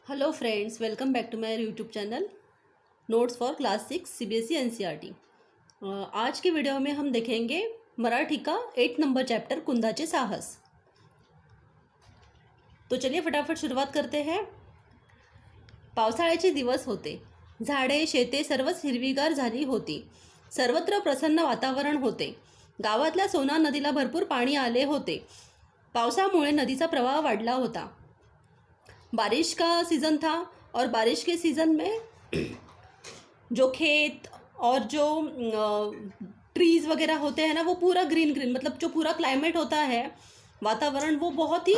Hello friends, welcome back to my YouTube channel notes for class 6 CBSE NCERT. आज के video में हम देखेंगे मराठी का 8 नंबर चैप्टर कुंदाचे साहस। तो चलिए फटाफट शुरुआत करते हैं। पावसाळ्याचे दिवस होते. झाडे शेते सर्वच हिरवीगार झाली होती. सर्वत्र प्रसन्न वातावरण होते. गावातल्या सोना नदीला भरपूर पाणी आले होते. पावसामुळे नदीचा प्रवाह वाढला होता. बारिश का सीज़न था और बारिश के सीज़न में जो खेत और जो ट्रीज़ वगैरह होते हैं ना, वो पूरा ग्रीन ग्रीन, मतलब जो पूरा क्लाइमेट होता है, वातावरण, वो बहुत ही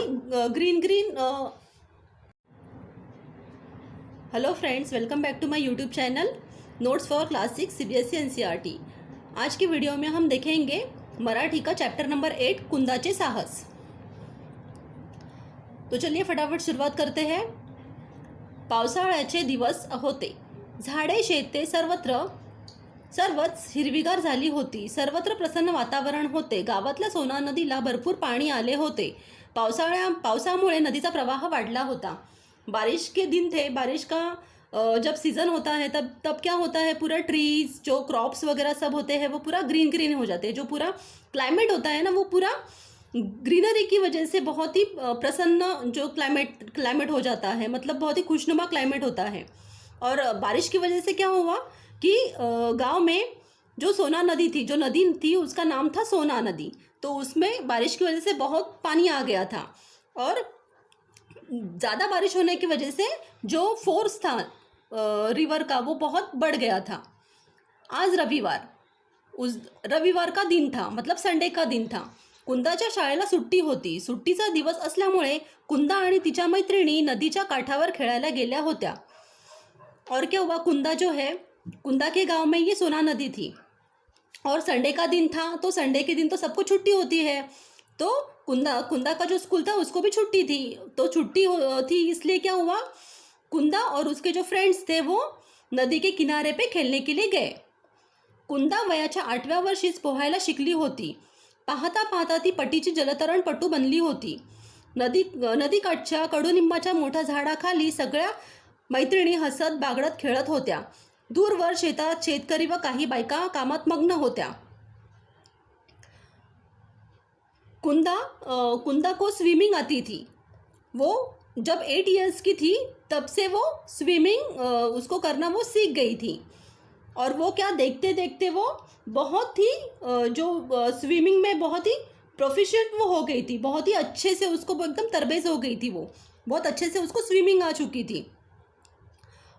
green green. Hello friends, welcome back to my YouTube channel notes for class 6 CBSE NCERT. आज की वीडियो में हम देखेंगे मराठी का चैप्टर नंबर 8 कुंदाचे साहस। तो चलिए फटाफट सुरुवात करते हैं। पावसाळ्याचे दिवस होते. झाडे शेते सर्वच हिरवीगार झाली होती. सर्वत्र प्रसन्न वातावरण होते. गावातल्या सोना नदीला भरपूर पाणी आले होते. पावसामुळे नदीचा प्रवाह वाढला होता. बारिश के दिन थे. बारिश का जब सीज़न होता है तब क्या होता है, पूरा ट्रीज जो क्रॉप्स वगैरह सब होते हैं वो पूरा ग्रीन ग्रीन हो जाते हैं. जो पूरा क्लाइमेट होता है ना, वो पूरा ग्रीनरी की वजह से बहुत ही प्रसन्न जो क्लाइमेट हो जाता है, मतलब बहुत ही खुशनुमा क्लाइमेट होता है. और बारिश की वजह से क्या हुआ कि गांव में जो सोना नदी थी, जो नदी थी उसका नाम था सोना नदी, तो उसमें बारिश की वजह से बहुत पानी आ गया था. और ज़्यादा बारिश होने की वजह से जो फोर्स था रिवर का वो बहुत बढ़ गया था. आज रविवार का दिन था, मतलब संडे का दिन था. कुंदाच्या शाळेला सुट्टी होती. सुट्टीचा दिवस असल्यामुळे कुंदा आणि तिच्या मैत्रिणी नदीच्या काठावर खेळायला गेल्या होत्या. और क्या हुआ, कुंदा के गांव में ये सोना नदी थी और संडे का दिन था, तो संडे के दिन तो सबको छुट्टी होती है. तो कुंदा का जो स्कूल था उसको भी छुट्टी थी. तो छुट्टी थी, इसलिए क्या हुआ, कुंदा और उसके जो फ्रेंड्स थे वो नदी के किनारे पे खेलने के लिए गए. कुंदा वयाच्या 8व्या वर्षीच पोहायला शिकली होती. पाहता पाहता ती पटीची जलतरणपटू बनली होती. नदीकाठच्या कडुनिंबाच्या मोठ्या झाडाखाली सगळ्या मैत्रिणी हसत बागडत खेळत होत्या. दूरवर शेतात शेतकरी व काही बायका कामात मग्न होत्या. कुंदा को स्विमिंग आती थी. वो जब 8 इयर्स की थी तब से वो स्विमिंग उसको करना वो सीख गई थी. और वो क्या, देखते देखते वो बहुत ही जो स्विमिंग में बहुत ही प्रोफिशिएंट वो हो गई थी. बहुत ही अच्छे से उसको एकदम तरबेज हो गई थी. वो बहुत अच्छे से उसको स्विमिंग आ चुकी थी.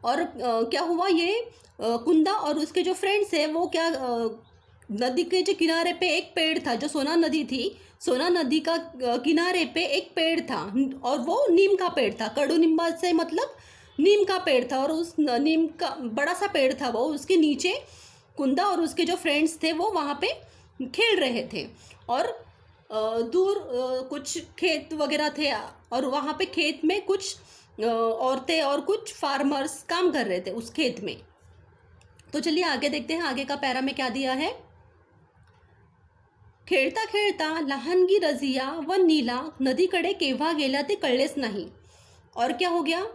और क्या हुआ, ये कुंदा और उसके जो फ्रेंड्स हैं वो क्या, नदी के जो किनारे पे एक पेड़ था, जो सोना नदी थी, सोना नदी का किनारे पे एक पेड़ था और वो नीम का पेड़ था. कडुनिंबा से मतलब नीम का पेड़ था. और उस नीम का बड़ा सा पेड़ था वो, उसके नीचे कुंदा और उसके जो फ्रेंड्स थे वो वहाँ पे खेल रहे थे. और दूर कुछ खेत वगैरह थे और वहाँ पे खेत में कुछ औरतें और कुछ फार्मर्स काम कर रहे थे उस खेत में. तो चलिए आगे देखते हैं, आगे का पैरा में क्या दिया है. खेळता खेळता लहानगी रजिया व नीला नदीकडे केव्हा गेल्या ते कळलेच नहीं. और क्या हो गया,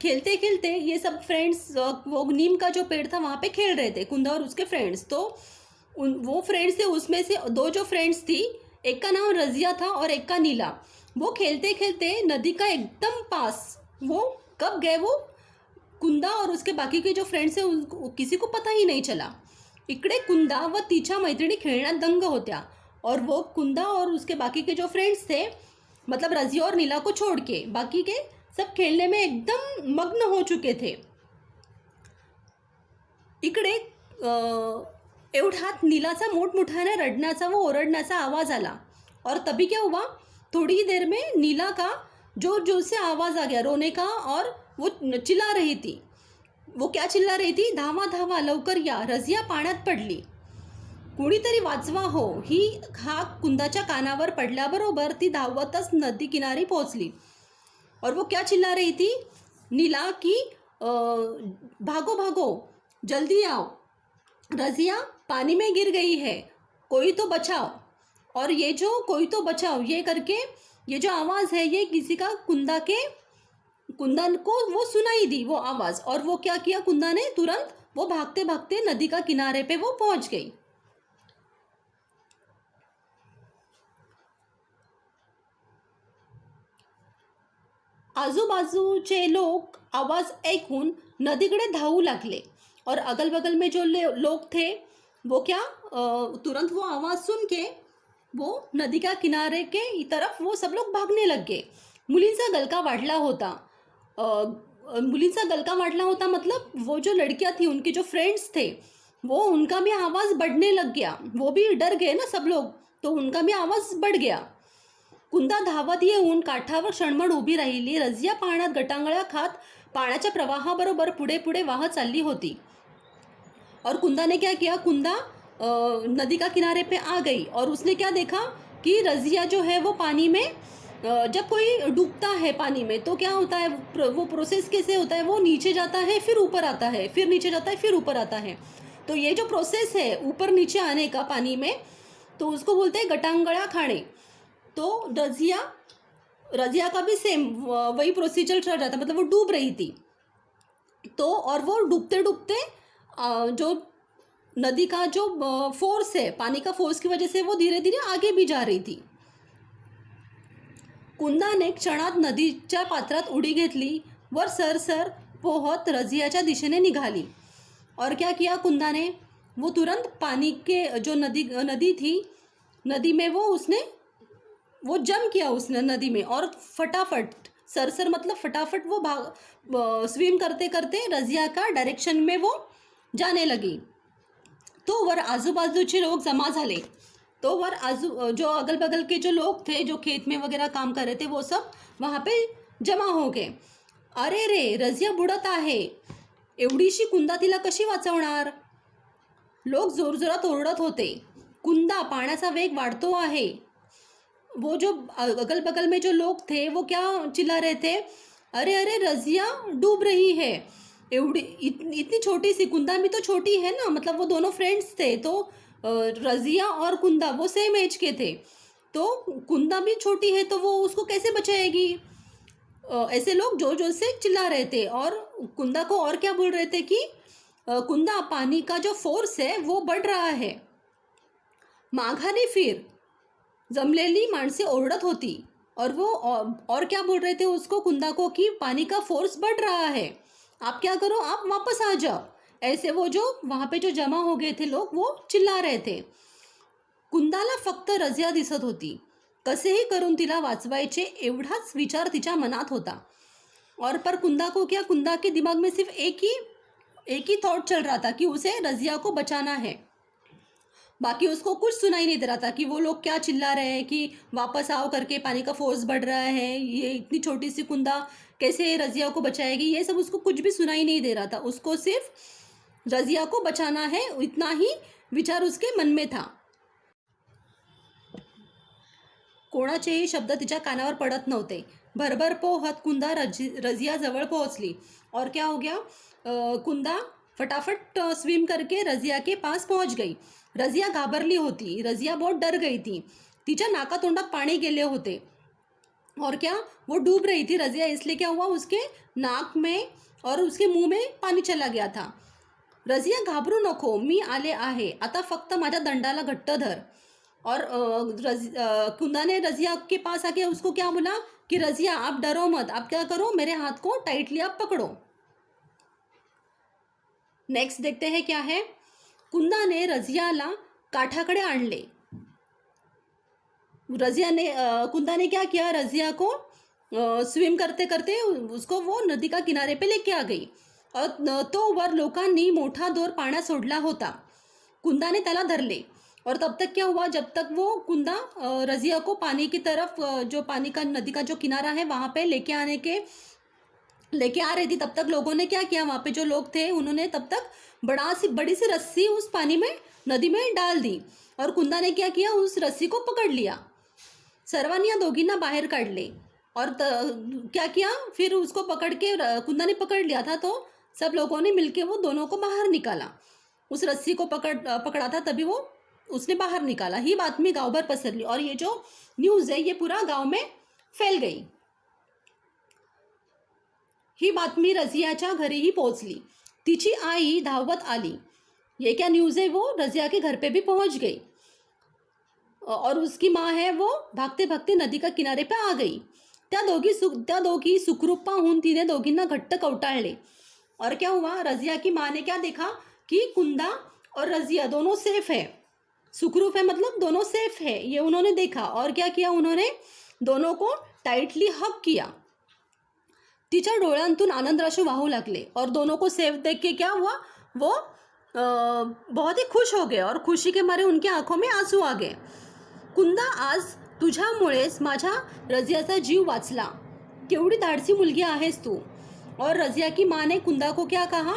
खेलते खेलते ये सब फ्रेंड्स वो नीम का जो पेड़ था वहाँ पे खेल रहे थे, कुंदा और उसके फ्रेंड्स. तो वो फ्रेंड्स थे, उसमें से दो जो फ्रेंड्स थी, एक का नाम रजिया था और एक का नीला. वो खेलते खेलते नदी का एकदम पास वो कब गए, वो कुंदा और उसके बाकी के जो फ्रेंड्स हैं उनको किसी को पता ही नहीं चला. इकडे कुंदा व तिच्या मैत्रिणी खेळण्यात दंग होत्या. और वो कुंदा और उसके बाकी के जो फ्रेंड्स थे, मतलब रजिया और नीला को छोड़ के बाकी के सब खेलने में एकदम मग्न हो चुके थे. इकडे एवढ्यात नीलाचा मोठमोठ्याने रडण्याचा व ओरडण्याचा आवाज आला. और तभी क्या हुआ, थोड़ी ही देर में नीला का जोर जोर से आवाज़ आ गया रोने का. और वो चिल्ला रही थी. वो क्या चिल्ला रही थी, धावा धावा लवकर या, रजिया पाण्यात पडली. कुणीतरी वाचवा हो, ही हाक कुंदाच्या कानावर पडल्याबरोबर ती धावतच नदी किनारी पोहोचली. और वो क्या चिल्ला रही थी, नीला की भागो भागो, जल्दी आओ, रजिया पानी में गिर गई है, कोई तो बचाओ. और ये जो कोई तो बचाओ ये करके ये जो आवाज़ है ये किसी का कुंदा के कुंदा को वो सुनाई दी वो आवाज़, और वो क्या किया, कुंदा ने तुरंत वो भागते भागते नदी का किनारे पे वो पहुंच गई। आजूबाजूचे लोक आवाज ऐकून नदीकडे धावू लागले, और अगल बगल में जो लोग थे वो क्या तुरंत वो आवाज़ सुन के वो नदी का किनारे के तरफ वो सब लोग भागने लग गए। मुलींचा गलका वाढला होता। मुलींचा गलका वाढला होता मतलब वो जो लड़कियां थी, उनके जो फ्रेंड्स थे, वो उनका भी आवाज़ बढ़ने लग गया। वो भी डर गए ना सब लोग, तो उनका भी आवाज़ बढ़ गया। कुंदा धावत येऊन काठावर क्षणभर उभी राहिली। रझिया पाण्यात गटांगळ्या खात पाण्याच्या प्रवाहाबरोबर पुढे पुढे वाहत चालली होती। और कुंदा ने क्या किया, कुंदा नदी का किनारे पे आ गई, और उसने क्या देखा कि रज़िया जो है वो पानी में जब कोई डूबता है पानी में तो क्या होता है, वो प्रोसेस कैसे होता है, वो नीचे जाता है फिर ऊपर आता है, फिर नीचे जाता है फिर ऊपर आता है। तो ये जो प्रोसेस है ऊपर नीचे आने का पानी में, तो उसको बोलते हैं गटांगड़ा खाने। तो रज़िया का भी सेम वही प्रोसीजर चल रहा था, मतलब वो डूब रही थी। तो और वो डूबते डूबते जो नदी का जो फोर्स है, पानी का फोर्स की वजह से वो धीरे धीरे आगे भी जा रही थी। कुंदाने क्षणात नदीच्या पात्रात उडी घेतली, वर सरसर पोहत रझियाच्या दिशेने निघाली। और क्या किया कुंदा ने, वो तुरंत पानी के जो नदी थी, नदी में वो जम किया उसने नदी में, और फटाफट, सरसर मतलब फटाफट, वो स्विम करते करते रज़िया का डायरेक्शन में वो जाने लगी। तो वर आजूबाजूचे लोग जमा झाले। तो वर जो अगल बगल के जो लोग थे, जो खेत में वगैरह काम कर रहे थे, वो सब वहाँ पे जमा हो गए। अरे रे, रज़िया बुडत आहे, एवढीशी कुंदा तिला कशी वाचवणार? लोग जोरजोरात ओरडत होते, कुंदा, पाण्याचा वेग वाढतो आहे। वो जो अगल बगल में जो लोग थे वो क्या चिल्ला रहे थे, अरे अरे रज़िया डूब रही है। इतनी छोटी सी, कुंदा भी तो छोटी है ना, मतलब वो दोनों फ्रेंड्स थे, तो रज़िया और कुंदा वो सेम एज के थे, तो कुंदा भी छोटी है तो वो उसको कैसे बचाएगी। ऐसे लोग जोर जोर से चिल्ला रहे थे, और कुंदा को और क्या बोल रहे थे कि कुंदा, पानी का जो फोर्स है वो बढ़ रहा है। माघाने फिर जमलेली माणसे ओरडत होती, और वो और क्या बोल रहे थे उसको, कुंदा को, कि पानी का फोर्स बढ़ रहा है, आप क्या करो, आप वापस आ जाओ। ऐसे वो जो वहाँ पे जो जमा हो गए थे लोग वो चिल्ला रहे थे। कुंदाला फक्त रज़िया दिसत होती, कसेही करून तिला वाचवायचे एवढाच विचार तिच्या मनात होता। और पर कुंदा को क्या, कुंदा के दिमाग में सिर्फ एक ही थॉट चल रहा था कि उसे रज़िया को बचाना है। बाकी उसको कुछ सुनाई नहीं दे रहा था कि वो लोग क्या चिल्ला रहे हैं कि वापस आओ करके, पानी का फोर्स बढ़ रहा है, ये इतनी छोटी सी कुंदा कैसे रज़िया को बचाएगी, ये सब उसको कुछ भी सुनाई नहीं दे रहा था। उसको सिर्फ रज़िया को बचाना है, इतना ही विचार उसके मन में था। कोणाचेही शब्द तिच्या कानावर पडत नव्हते। भरभर पोहत कुंदा रज़िया जवळ पोहोचली, और क्या हो गया, कुंदा फटाफट स्विम करके रज़िया के पास पहुंच गई। रज़िया घाबरली होती, रज़िया बहुत डर गई थी, तिच्या नाकातोंडात पाणी गेले होते, और क्या वो डूब रही थी रज़िया, इसलिए क्या हुआ, उसके नाक में और उसके मुंह में पानी चला गया था। रज़िया घाबरू नको, मी आले आहे, आता फक्त माझ्या दंडाला घट्ट धर। और कुंदा ने रज़िया के पास आके उसको क्या बोला कि रज़िया आप डरो मत, आप क्या करो, मेरे हाथ को टाइटली आप पकड़ो। नेक्स्ट देखते हैं क्या है। कुंदा ने रज़ियाला काठाकडे आणले। कुंदा ने क्या किया, रज़िया को स्विम करते करते उसको वो नदी का किनारे पे लेके आ गई, और तो वर लोकांनी मोठा दोर पाण्यात सोडला होता। कुंदा ने त्याला धरले, और तब तक क्या हुआ, जब तक वो कुंदा रज़िया को पानी की तरफ, जो पानी का नदी का जो किनारा है वहाँ पे लेके आ रही थी, तब तक लोगों ने क्या किया, वहाँ पे जो लोग थे उन्होंने तब तक बड़ी सी रस्सी उस पानी में, नदी में डाल दी, और कुंदा ने क्या किया, उस रस्सी को पकड़ लिया। सर्वांनी या दोघींना बाहेर काढले, और क्या किया, फिर उसको पकड़ के, कुंदा ने पकड़ लिया था, तो सब लोगों ने मिलके वो दोनों को बाहर निकाला। उस रस्सी को पकड़ा था तभी वो उसने बाहर निकाला। ही बातमी गांवभर पसरली, और ये जो न्यूज़ है ये पूरा गांव में फैल गई। ही बातमी रझियाच्या घरीही पोहोचली. तिची आई धावत आली. ये क्या न्यूज़ है, वो रज़िया के घर पे भी पहुंच गई. और उसकी माँ है वो भागते भागते नदी का किनारे पे आ गई. त्या दोघी सुखरूप पाहून तिने दोघींना घट्ट कवटाळले. और क्या हुआ, रज़िया की माँ ने क्या देखा कि कुंदा और रज़िया दोनों सेफ है. सुखरूप है मतलब दोनों सेफ है, ये उन्होंने देखा. और क्या किया, उन्होंने दोनों को टाइटली हग किया. तिच्या डोळ्यांतून आनंदराशू वाहू लागले. और दोनों को सेफ देख के क्या हुआ, वो बहुत ही खुश हो गए और खुशी के मारे उनकी आंखों में आंसू आ गए. कुंदा, आज तुझ्यामुळेच माझ्या रज़ियाचा जीव वाचला. केवढी धाडसी मुलगी आहेस तू. और रज़िया की माँ ने कुंदा को क्या कहा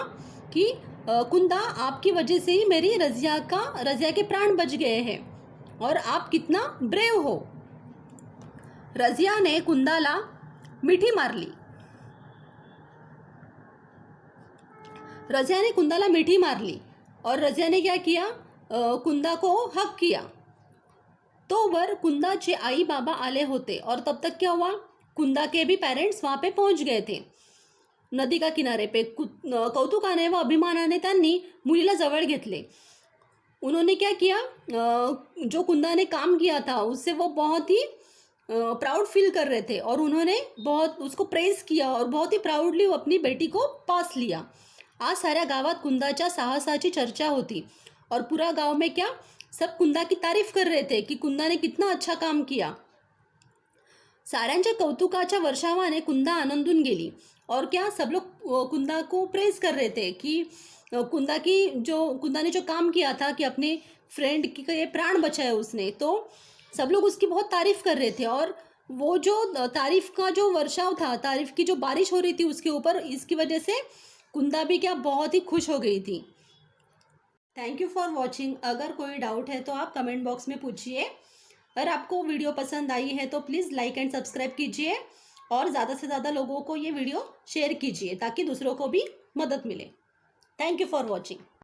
कि कुंदा, आपकी वजह से ही मेरी रज़िया के प्राण बच गए हैं और आप कितना ब्रेव हो. रज़िया ने कुंदाला मिठी मारली. रज़िया ने कुंदाला मिठी मारली और रज़िया ने क्या किया, कुंदा को हक किया. तो वर कुंदाचे आई बाबा आले होते. और तब तक क्या हुआ, कुंदा के भी पेरेंट्स वहाँ पे पहुँच गए थे नदी का किनारे पे. कौतुकाने व अभिमानाने त्यांनी मुलीला जवळ घेतले. उन्होंने क्या किया, जो कुंदा ने काम किया था उससे वो बहुत ही प्राउड फील कर रहे थे और उन्होंने बहुत उसको प्रेज किया और बहुत ही प्राउडली वो अपनी बेटी को पास लिया. आज साऱ्या गावात कुंदाच्या साहसाची चर्चा होती और पूरा गांव में क्या, सब कुंदा की तारीफ कर रहे थे कि कुंदा ने कितना अच्छा काम किया. साऱ्यांच्या कौतुकाच्या वर्षावाने कुंदा आनंदून गेली. और क्या, सब लोग कुंदा को प्रेज कर रहे थे कि कुंदा ने जो काम किया था कि अपने फ्रेंड के प्राण बचाए उसने, तो सब लोग उसकी बहुत तारीफ कर रहे थे. और वो जो तारीफ का जो वर्षाव था, तारीफ की जो बारिश हो रही थी उसके ऊपर, इसकी वजह से कुंदा भी क्या बहुत ही खुश हो गई थी. Thank you for watching. अगर कोई डाउट है तो आप कमेंट बॉक्स में पूछिए. अगर आपको वीडियो पसंद आई है तो प्लीज़ लाइक एंड सब्सक्राइब कीजिए और ज़्यादा से ज़्यादा लोगों को ये वीडियो शेयर कीजिए ताकि दूसरों को भी मदद मिले. Thank you for watching.